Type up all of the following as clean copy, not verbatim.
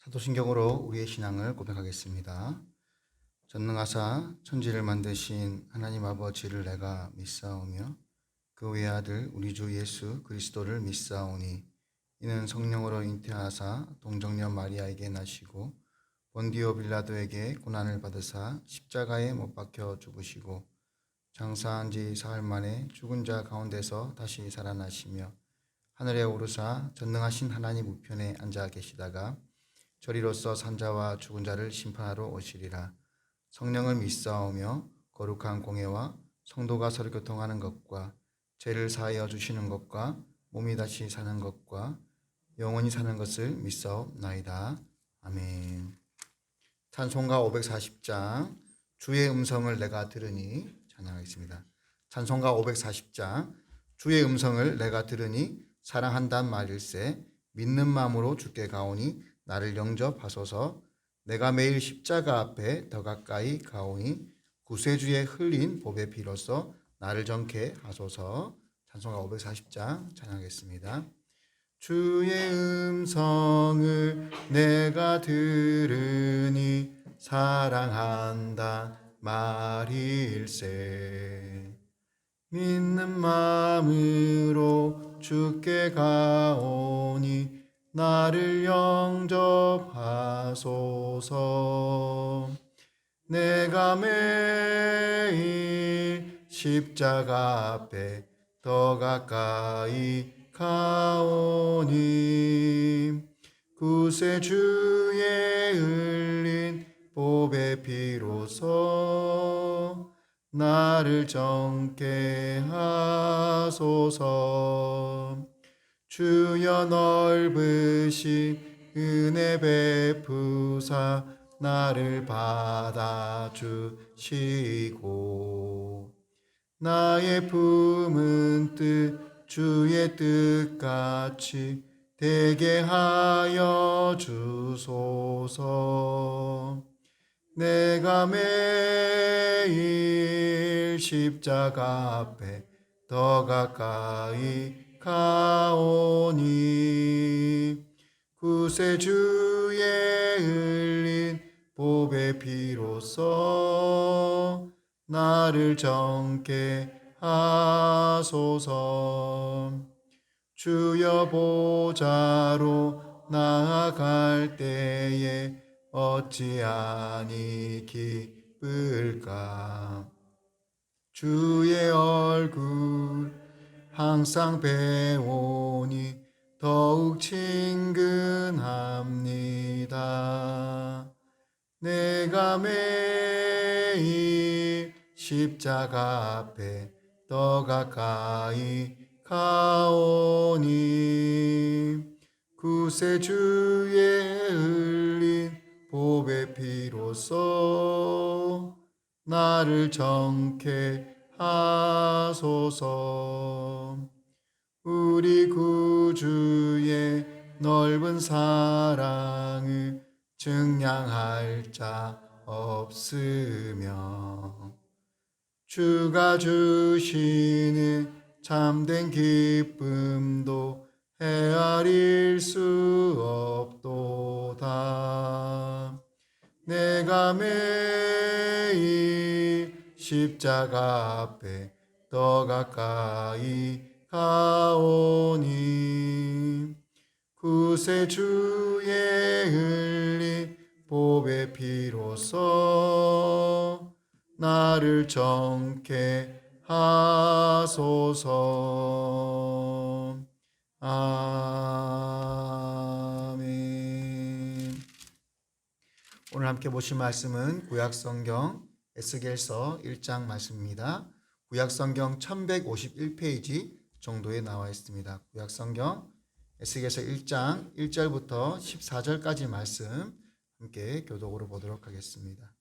사도신경으로 우리의 신앙을 고백하겠습니다. 전능하사 천지를 만드신 하나님 아버지를 내가 믿사오며 그 외아들 우리 주 예수 그리스도를 믿사오니 이는 성령으로 잉태하사 동정녀 마리아에게 나시고 본디오 빌라도에게 고난을 받으사 십자가에 못 박혀 죽으시고 장사한 지 사흘 만에 죽은 자 가운데서 다시 살아나시며 하늘에 오르사 전능하신 하나님 우편에 앉아 계시다가 저리로서 산자와 죽은 자를 심판하러 오시리라. 성령을 믿사오며 거룩한 공예와 성도가 서로 교통하는 것과 죄를 사하여 주시는 것과 몸이 다시 사는 것과 영원히 사는 것을 믿사옵나이다. 아멘. 찬송가 540장 주의 음성을 내가 들으니 찬양하겠습니다. 찬송가 540장 주의 음성을 내가 들으니 사랑한단 말일세 믿는 마음으로 주께 가오니 나를 영접하소서. 내가 매일 십자가 앞에 더 가까이 가오니 구세주의 흘린 보배 피로써 나를 정케 하소서. 찬송가 540장 찬양하겠습니다. 주의 음성을 내가 들으니 사랑한다 말일세 믿는 마음으로 주께 가오니 나를 영접하소서. 내가 매일 십자가 앞에 더 가까이 가오니 구세주의 흘린 보배 피로써 나를 정케 하소서. 주여 넓으신 은혜 베푸사 나를 받아주시고 나의 품은 뜻 주의 뜻같이 되게 하여 주소서. 내가 매일 십자가 앞에 더 가까이 가오니 구세주의 흘린 보배 피로써 나를 정케 하소서. 주여 보좌로 나아갈 때에 어찌하니 기쁠까. 주의 얼굴 항상 배우니 더욱 친근합니다. 내가 매일 십자가 앞에 더 가까이 가오니 구세주의 흘린 보배 피로써 나를 정케 하소서. 우리 구주의 넓은 사랑을 증량할 자 없으며 주가 주시는 참된 기쁨도 헤아릴 수 없도다. 내가 매일 십자가 앞에 더 가까이 가오니 구세주의 흘린 보배 피로써 나를 정케 하소서. 아멘. 오늘 함께 보실 말씀은 구약성경 에스겔서 1장 말씀입니다. 구약성경 1151페이지 정도에 나와 있습니다. 구약성경 에스겔서 1장 1절부터 14절까지 말씀 함께 교독으로 보도록 하겠습니다.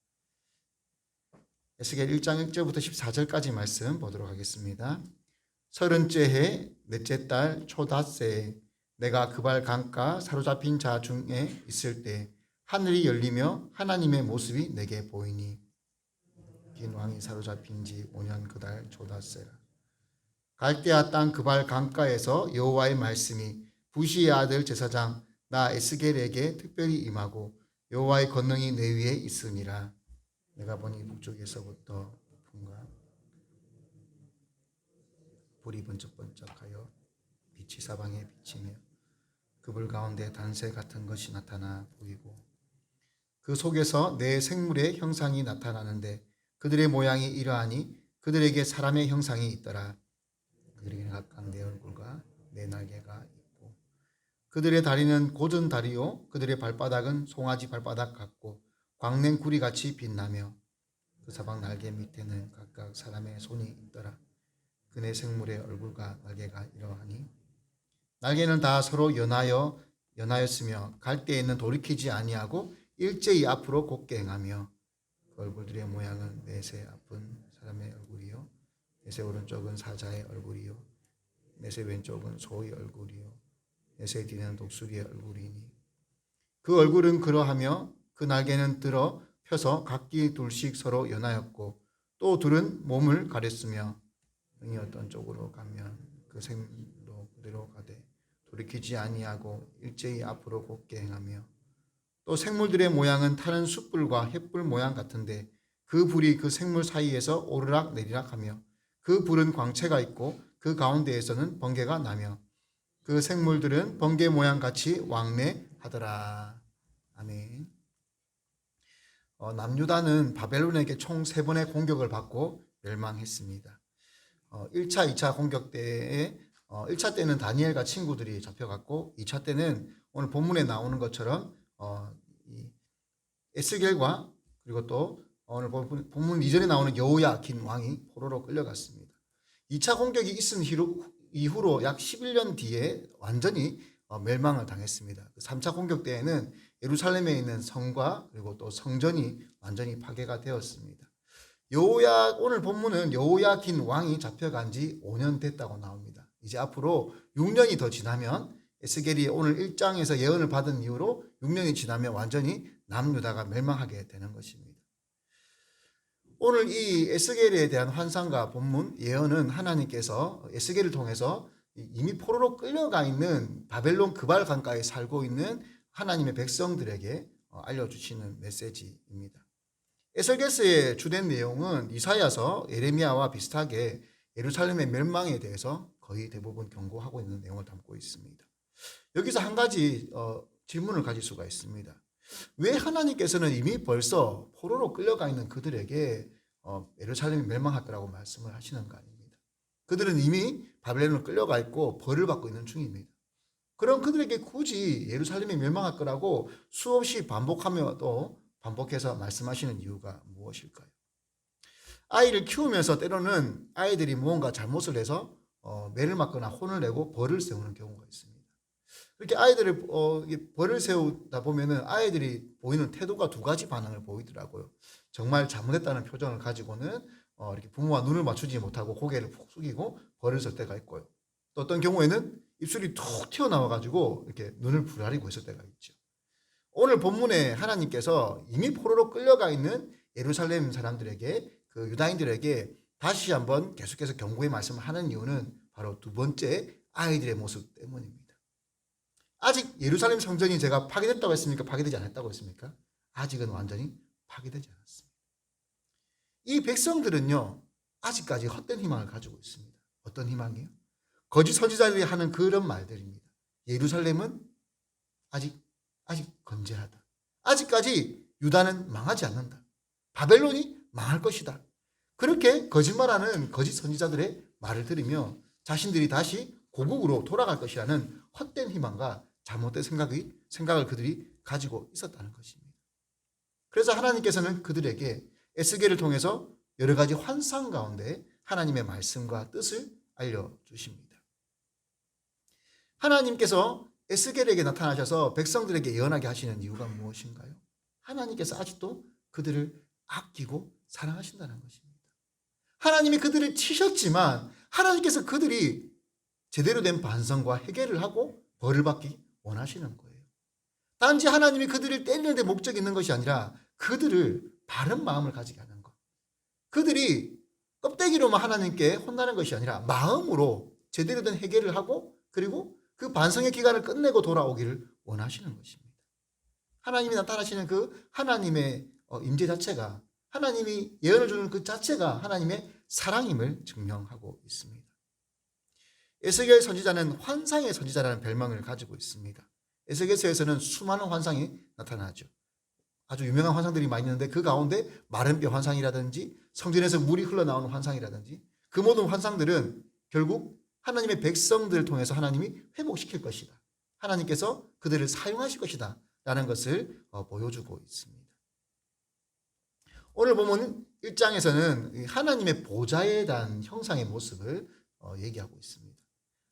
에스겔 1장 1절부터 14절까지 말씀 보도록 하겠습니다. 30째 해 넷째 달 초닷새에 내가 그발 강가 사로잡힌 자 중에 있을 때 하늘이 열리며 하나님의 모습이 내게 보이니 긴 왕이 사로잡힌 지 5년 그달 초닷새라. 갈대아 땅 그발 강가에서 여호와의 말씀이 부시의 아들 제사장 나 에스겔에게 특별히 임하고 여호와의 권능이 내 위에 있으니라. 내가 보니 북쪽에서부터 풍과 불이 번쩍번쩍하여 빛이 사방에 비치며 그 불 가운데 단새 같은 것이 나타나 보이고 그 속에서 내 생물의 형상이 나타나는데 그들의 모양이 이러하니 그들에게 사람의 형상이 있더라. 그들에게 각각 내 얼굴과 내 날개가 있고 그들의 다리는 곧은 다리요 그들의 발바닥은 송아지 발바닥 같고 광냉 구리같이 빛나며 그 사방 날개 밑에는 각각 사람의 손이 있더라. 그네 생물의 얼굴과 날개가 이러하니 날개는 다 서로 연하였으며 갈 때에는 돌이키지 아니하고 일제히 앞으로 곧게 행하며 그 얼굴들의 모양은 넷의 앞은 사람의 얼굴이요 넷의 오른쪽은 사자의 얼굴이요 넷의 왼쪽은 소의 얼굴이요 넷의 뒤는 독수리의 얼굴이니 그 얼굴은 그러하며 그 날개는 들어 펴서 각기 둘씩 서로 연하였고 또 둘은 몸을 가렸으며 등이 어떤 쪽으로 가면 그 생도 그대로 가되 돌이키지 아니하고 일제히 앞으로 곧게 행하며 또 생물들의 모양은 타는 숯불과 횃불 모양 같은데 그 불이 그 생물 사이에서 오르락 내리락 하며 그 불은 광채가 있고 그 가운데에서는 번개가 나며 그 생물들은 번개 모양 같이 왕래하더라. 아멘. 남유다는 바벨론에게 총 3번의 공격을 받고 멸망했습니다. 1차, 2차 공격 때에 1차 때는 다니엘과 친구들이 잡혀갔고 2차 때는 오늘 본문에 나오는 것처럼 에스겔과 그리고 또 오늘 본문 이전에 나오는 여호야긴 왕이 포로로 끌려갔습니다. 2차 공격이 있은 이후로 약 11년 뒤에 완전히 멸망을 당했습니다. 3차 공격 때에는 예루살렘에 있는 성과 그리고 또 성전이 완전히 파괴가 되었습니다. 오늘 본문은 여호야긴 왕이 잡혀간 지 5년 됐다고 나옵니다. 이제 앞으로 6년이 더 지나면 에스겔이 오늘 1장에서 예언을 받은 이후로 6년이 지나면 완전히 남유다가 멸망하게 되는 것입니다. 오늘 이 에스겔에 대한 환상과 본문 예언은 하나님께서 에스겔을 통해서 이미 포로로 끌려가 있는 바벨론 그발 강가에 살고 있는 하나님의 백성들에게 알려주시는 메시지입니다. 에스겔서의 주된 내용은 이사야서, 예레미야와 비슷하게 예루살렘의 멸망에 대해서 거의 대부분 경고하고 있는 내용을 담고 있습니다. 여기서 한 가지 질문을 가질 수가 있습니다. 왜 하나님께서는 이미 벌써 포로로 끌려가 있는 그들에게 예루살렘이 멸망할 거라고 말씀을 하시는가 아닙니다. 그들은 이미 바벨론으로 끌려가 있고 벌을 받고 있는 중입니다. 그럼 그들에게 굳이 예루살렘이 멸망할 거라고 수없이 반복하며 또 반복해서 말씀하시는 이유가 무엇일까요? 아이를 키우면서 때로는 아이들이 무언가 잘못을 해서 매를 맞거나 혼을 내고 벌을 세우는 경우가 있습니다. 이렇게 아이들을 벌을 세우다 보면은 아이들이 보이는 태도가 두 가지 반응을 보이더라고요. 정말 잘못했다는 표정을 가지고는 이렇게 부모와 눈을 맞추지 못하고 고개를 푹 숙이고 벌을 쓸 때가 있고요. 또 어떤 경우에는 입술이 툭 튀어나와 가지고 이렇게 눈을 부라리고 있을 때가 있죠. 오늘 본문에 하나님께서 이미 포로로 끌려가 있는 예루살렘 사람들에게 그 유다인들에게 다시 한번 계속해서 경고의 말씀을 하는 이유는 바로 두 번째 아이들의 모습 때문입니다. 아직 예루살렘 성전이 제가 파괴됐다고 했습니까? 파괴되지 않았다고 했습니까? 아직은 완전히 파괴되지 않았습니다. 이 백성들은요, 아직까지 헛된 희망을 가지고 있습니다. 어떤 희망이요? 거짓 선지자들이 하는 그런 말들입니다. 예루살렘은 아직 건재하다. 아직까지 유다는 망하지 않는다. 바벨론이 망할 것이다. 그렇게 거짓말하는 거짓 선지자들의 말을 들으며 자신들이 다시 고국으로 돌아갈 것이라는 헛된 희망과 잘못된 생각을 그들이 가지고 있었다는 것입니다. 그래서 하나님께서는 그들에게 에스겔을 통해서 여러 가지 환상 가운데 하나님의 말씀과 뜻을 알려주십니다. 하나님께서 에스겔에게 나타나셔서 백성들에게 예언하게 하시는 이유가 무엇인가요? 하나님께서 아직도 그들을 아끼고 사랑하신다는 것입니다. 하나님이 그들을 치셨지만 하나님께서 그들이 제대로 된 반성과 회개를 하고 벌을 받기 원하시는 거예요. 단지 하나님이 그들을 때리는 데 목적이 있는 것이 아니라 그들을 바른 마음을 가지게 하는 것. 그들이 껍데기로만 하나님께 혼나는 것이 아니라 마음으로 제대로 된 회개를 하고 그리고 그 반성의 기간을 끝내고 돌아오기를 원하시는 것입니다. 하나님이 나타나시는 그 하나님의 임재 자체가, 하나님이 예언을 주는 그 자체가 하나님의 사랑임을 증명하고 있습니다. 에스겔 선지자는 환상의 선지자라는 별명을 가지고 있습니다. 에스겔서에서는 수많은 환상이 나타나죠. 아주 유명한 환상들이 많이 있는데 그 가운데 마른 뼈 환상이라든지 성전에서 물이 흘러나오는 환상이라든지 그 모든 환상들은 결국 하나님의 백성들을 통해서 하나님이 회복시킬 것이다, 하나님께서 그들을 사용하실 것이다 라는 것을 보여주고 있습니다. 오늘 보면 1장에서는 하나님의 보좌에 대한 형상의 모습을 얘기하고 있습니다.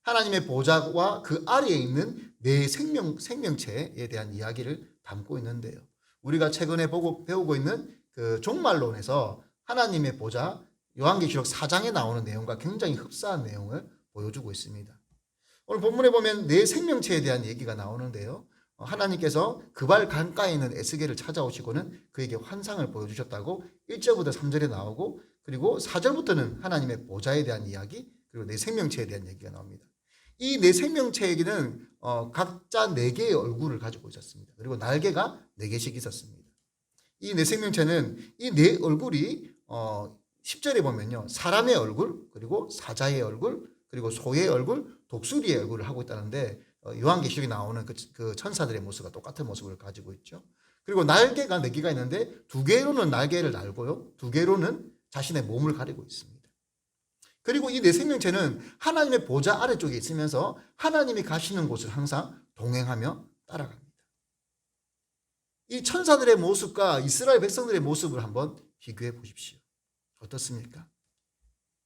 하나님의 보좌와 그 아래에 있는 네 생명체에 대한 이야기를 담고 있는데요. 우리가 최근에 배우고 있는 그 종말론에서 하나님의 보좌, 요한계시록 4장에 나오는 내용과 굉장히 흡사한 내용을 보여주고 있습니다. 오늘 본문에 보면 네 생명체에 대한 얘기가 나오는데요. 하나님께서 그발 강가에 있는 에스겔을 찾아오시고는 그에게 환상을 보여주셨다고 1절부터 3절에 나오고, 그리고 4절부터는 하나님의 보좌에 대한 이야기, 그리고 네 생명체에 대한 얘기가 나옵니다. 이 네 생명체에게는 각자 4개의 얼굴을 가지고 있었습니다. 그리고 날개가 4개씩 있었습니다. 이 네 생명체는 이 네 얼굴이 10절에 보면요, 사람의 얼굴, 그리고 사자의 얼굴, 그리고 소의 얼굴, 독수리의 얼굴을 하고 있다는데, 요한계시록에 나오는 그 천사들의 모습과 똑같은 모습을 가지고 있죠. 그리고 날개가 4개가 있는데 2개로는 날개를 날고요, 2개로는 자신의 몸을 가리고 있습니다. 그리고 이 네 생명체는 하나님의 보좌 아래쪽에 있으면서 하나님이 가시는 곳을 항상 동행하며 따라갑니다. 이 천사들의 모습과 이스라엘 백성들의 모습을 한번 비교해 보십시오. 어떻습니까?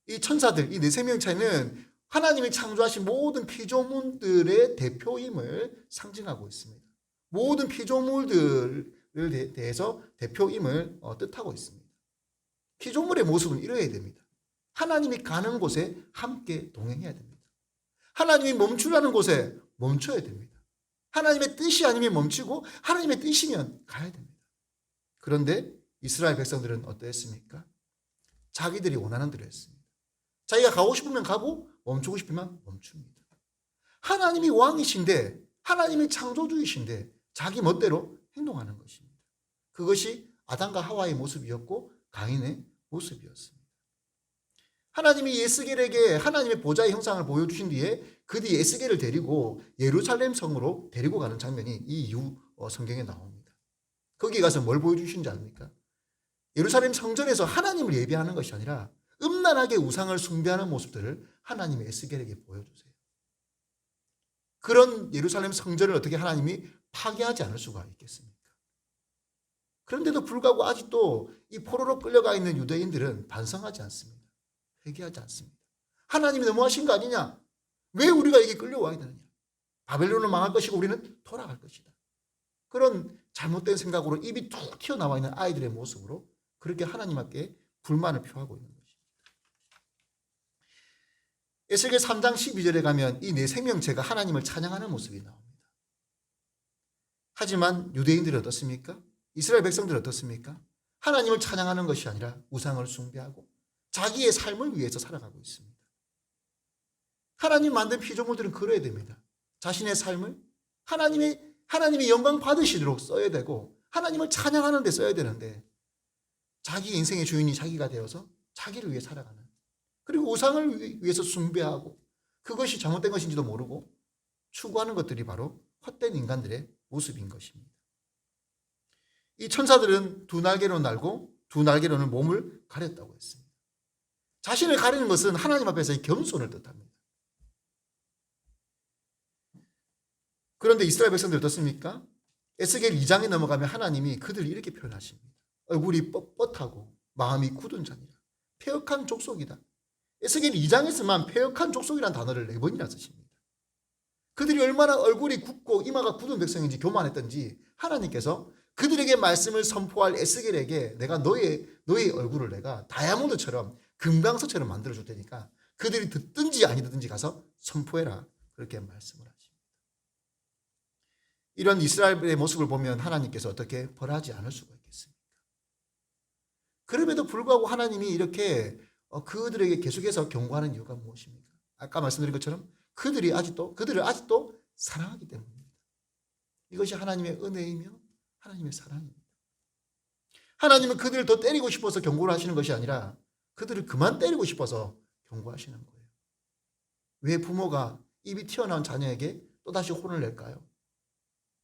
이 천사들, 이 네 생명체는 하나님이 창조하신 모든 피조물들의 대표임을 상징하고 있습니다. 모든 피조물들에 대해서 대표임을 뜻하고 있습니다. 피조물의 모습은 이래야 됩니다. 하나님이 가는 곳에 함께 동행해야 됩니다. 하나님이 멈추라는 곳에 멈춰야 됩니다. 하나님의 뜻이 아니면 멈추고 하나님의 뜻이면 가야 됩니다. 그런데 이스라엘 백성들은 어떠했습니까? 자기들이 원하는 대로 했습니다. 자기가 가고 싶으면 가고 멈추고 싶으면 멈춥니다. 하나님이 왕이신데, 하나님이 창조주이신데 자기 멋대로 행동하는 것입니다. 그것이 아담과 하와의 모습이었고 가인의 모습이었습니다. 하나님이 에스겔에게 하나님의 보좌의 형상을 보여주신 뒤에 그 뒤에 에스겔을 데리고 예루살렘 성으로 데리고 가는 장면이 이 이후 성경에 나옵니다. 거기 가서 뭘 보여주신지 압니까? 예루살렘 성전에서 하나님을 예배하는 것이 아니라 음란하게 우상을 숭배하는 모습들을 하나님이 에스겔에게 보여주세요. 그런 예루살렘 성전을 어떻게 하나님이 파괴하지 않을 수가 있겠습니까? 그런데도 불구하고 아직도 이 포로로 끌려가 있는 유대인들은 반성하지 않습니다. 회개하지 않습니다. 하나님이 너무하신 거 아니냐? 왜 우리가 여기 끌려와야 되느냐? 바벨론은 망할 것이고 우리는 돌아갈 것이다. 그런 잘못된 생각으로 입이 툭 튀어나와 있는 아이들의 모습으로 그렇게 하나님 앞에 불만을 표하고 있는 것입니다. 에스겔 3장 12절에 가면 이 네 생명체가 하나님을 찬양하는 모습이 나옵니다. 하지만 유대인들이 어떻습니까? 이스라엘 백성들이 어떻습니까? 하나님을 찬양하는 것이 아니라 우상을 숭배하고 자기의 삶을 위해서 살아가고 있습니다. 하나님 만든 피조물들은 그래야 됩니다. 자신의 삶을 하나님의 영광 받으시도록 써야 되고 하나님을 찬양하는 데 써야 되는데 자기 인생의 주인이 자기가 되어서 자기를 위해 살아가는, 그리고 우상을 위해서 숭배하고 그것이 잘못된 것인지도 모르고 추구하는 것들이 바로 헛된 인간들의 모습인 것입니다. 이 천사들은 2날개로 날고 2날개로는 몸을 가렸다고 했습니다. 자신을 가리는 것은 하나님 앞에서의 겸손을 뜻합니다. 그런데 이스라엘 백성들 어떻습니까? 에스겔 2장에 넘어가면 하나님이 그들을 이렇게 표현하십니다. 얼굴이 뻣뻣하고 마음이 굳은 자니라. 패역한 족속이다. 에스겔 2장에서만 패역한 족속이라는 단어를 4번이나 쓰십니다. 그들이 얼마나 얼굴이 굳고 이마가 굳은 백성인지 교만했던지 하나님께서 그들에게 말씀을 선포할 에스겔에게 내가 너의 얼굴을 내가 다이아몬드처럼 금강석처럼 만들어줄 테니까 그들이 듣든지 아니 듣든지 가서 선포해라. 그렇게 말씀을 하십니다. 이런 이스라엘의 모습을 보면 하나님께서 어떻게 벌하지 않을 수가 있겠습니까? 그럼에도 불구하고 하나님이 이렇게 그들에게 계속해서 경고하는 이유가 무엇입니까? 아까 말씀드린 것처럼 그들을 아직도 사랑하기 때문입니다. 이것이 하나님의 은혜이며 하나님의 사랑입니다. 하나님은 그들을 더 때리고 싶어서 경고를 하시는 것이 아니라 그들을 그만 때리고 싶어서 경고하시는 거예요. 왜 부모가 입이 튀어나온 자녀에게 또다시 혼을 낼까요?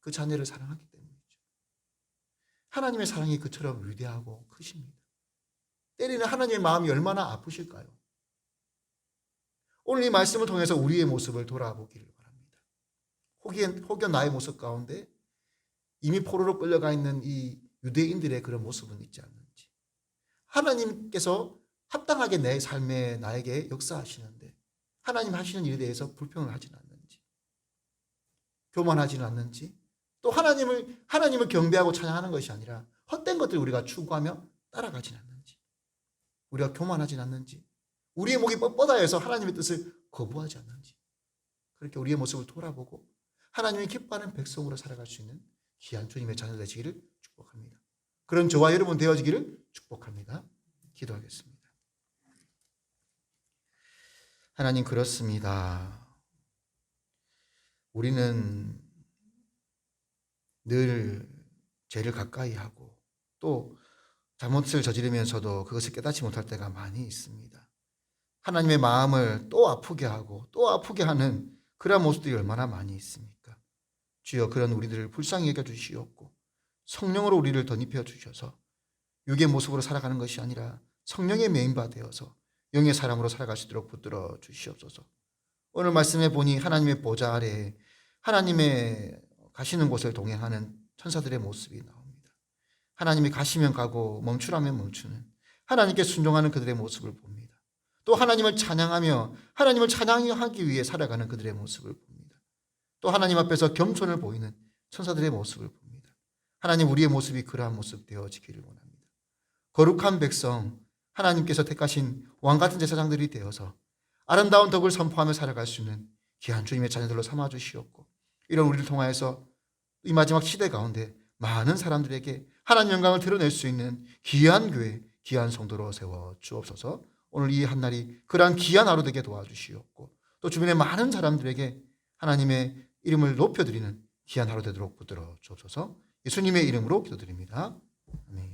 그 자녀를 사랑하기 때문이죠. 하나님의 사랑이 그처럼 위대하고 크십니다. 때리는 하나님의 마음이 얼마나 아프실까요? 오늘 이 말씀을 통해서 우리의 모습을 돌아보기를 바랍니다. 혹여 나의 모습 가운데 이미 포로로 끌려가 있는 이 유대인들의 그런 모습은 있지 않는지, 하나님께서 합당하게 내 삶에 나에게 역사하시는데 하나님 하시는 일에 대해서 불평을 하지는 않는지, 교만하지는 않는지, 또 하나님을 경배하고 찬양하는 것이 아니라 헛된 것들을 우리가 추구하며 따라가지는 않는지, 우리가 교만하지는 않는지, 우리의 목이 뻣뻣하여서 하나님의 뜻을 거부하지 않는지, 그렇게 우리의 모습을 돌아보고 하나님이 기뻐하는 백성으로 살아갈 수 있는 귀한 주님의 자녀 되시기를 축복합니다. 그런 저와 여러분 되어지기를 축복합니다. 기도하겠습니다. 하나님, 그렇습니다. 우리는 늘 죄를 가까이 하고 또 잘못을 저지르면서도 그것을 깨닫지 못할 때가 많이 있습니다. 하나님의 마음을 또 아프게 하고 또 아프게 하는 그런 모습들이 얼마나 많이 있습니까? 주여, 그런 우리들을 불쌍히 여겨주시옵고 성령으로 우리를 덧입혀 주셔서 육의 모습으로 살아가는 것이 아니라 성령의 메인바 되어서 영의 사람으로 살아갈 수 있도록 붙들어 주시옵소서. 오늘 말씀해 보니 하나님의 보좌 아래 하나님의 가시는 곳을 동행하는 천사들의 모습이 나옵니다. 하나님이 가시면 가고 멈추라면 멈추는, 하나님께 순종하는 그들의 모습을 봅니다. 또 하나님을 찬양하며 하나님을 찬양하기 위해 살아가는 그들의 모습을 봅니다. 또 하나님 앞에서 겸손을 보이는 천사들의 모습을 봅니다. 하나님, 우리의 모습이 그러한 모습 되어지기를 원합니다. 거룩한 백성, 하나님께서 택하신 왕같은 제사장들이 되어서 아름다운 덕을 선포하며 살아갈 수 있는 귀한 주님의 자녀들로 삼아주시옵고, 이런 우리를 통하여서 이 마지막 시대 가운데 많은 사람들에게 하나님 영광을 드러낼 수 있는 귀한 교회, 귀한 성도로 세워 주옵소서. 오늘 이 한날이 그러한 귀한 하루 되게 도와주시옵고, 또 주변의 많은 사람들에게 하나님의 이름을 높여드리는 귀한 하루 되도록 붙들어 주옵소서. 예수님의 이름으로 기도드립니다. 아멘.